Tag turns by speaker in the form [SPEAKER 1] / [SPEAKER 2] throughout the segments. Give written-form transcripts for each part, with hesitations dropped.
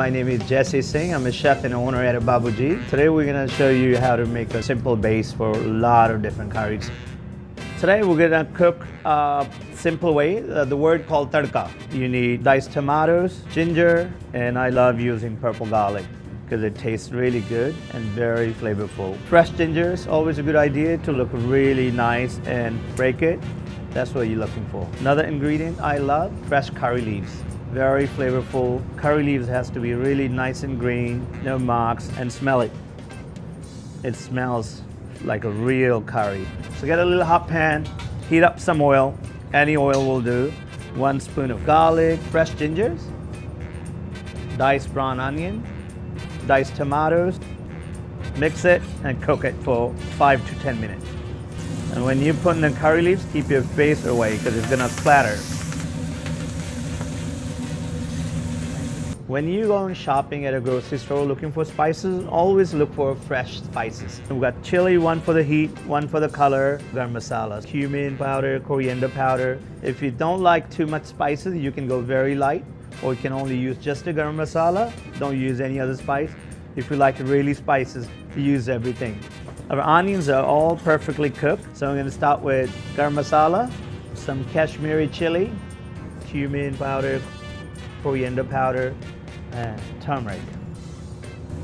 [SPEAKER 1] my name is Jessi Singh. I'm a chef and owner at Babu. Today we're going to show you how to make a simple base for a lot of different curries. Today we're going to cook a simple way, the word called tadka. You need diced tomatoes, ginger, and I love using purple garlic because it tastes really good and very flavorful. Fresh ginger is always a good idea to look really nice and break it. That's what you're looking for. Another ingredient I love, fresh curry leaves. Very flavorful. Curry leaves has to be really nice and green, no marks, and smell it. It smells like a real curry. So get a little hot pan, heat up some oil, any oil will do. 1 spoon of garlic, fresh gingers, diced brown onion, diced tomatoes, mix it and cook it for 5 to 10 minutes. And when you put in the curry leaves, keep your face away because it's gonna splatter. When you go shopping at a grocery store looking for spices, always look for fresh spices. We've got chili, 1 for the heat, 1 for the color, garam masala, cumin powder, coriander powder. If you don't like too much spices, you can go very light, or you can only use just the garam masala. Don't use any other spice. If you like really spices, use everything. Our onions are all perfectly cooked, so I'm going to start with garam masala, some Kashmiri chili, cumin powder, coriander powder, and turmeric.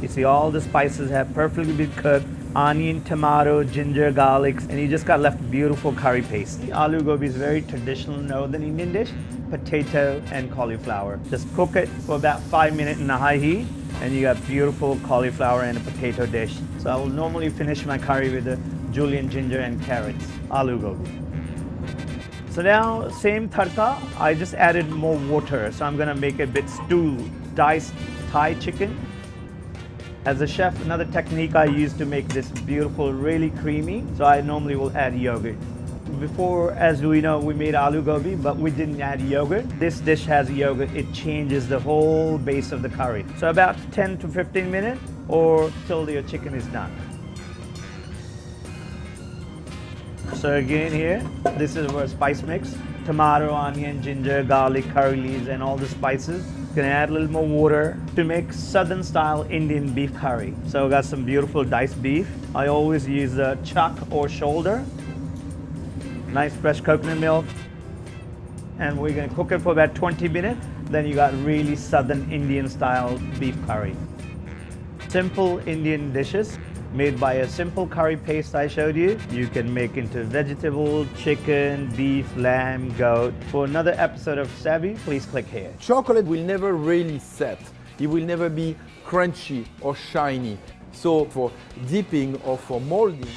[SPEAKER 1] You see all the spices have perfectly been cooked. Onion, tomato, ginger, garlic, and you just got left beautiful curry paste. Aloo gobi is a very traditional northern Indian dish. Potato and cauliflower. Just cook it for about 5 minutes in a high heat, and you got beautiful cauliflower and a potato dish. So I will normally finish my curry with the julienne ginger and carrots, aloo gobi. So now, same tadka, I just added more water, so I'm gonna make a bit stew, diced Thai chicken. As a chef, another technique I use to make this beautiful, really creamy, so I normally will add yogurt. Before, as we know, we made aloo gobi, but we didn't add yogurt. This dish has yogurt, it changes the whole base of the curry. So about 10 to 15 minutes, or till your chicken is done. So again here, this is our spice mix. Tomato, onion, ginger, garlic, curry leaves, and all the spices. Gonna add a little more water to make southern style Indian beef curry. So I got some beautiful diced beef. I always use the chuck or shoulder. Nice fresh coconut milk. And we're gonna cook it for about 20 minutes. Then you got really southern Indian style beef curry. Simple Indian dishes made by a simple curry paste I showed you. You can make into vegetable, chicken, beef, lamb, goat. For another episode of Savvy, please click here.
[SPEAKER 2] Chocolate will never really set. It will never be crunchy or shiny. So for dipping or for molding,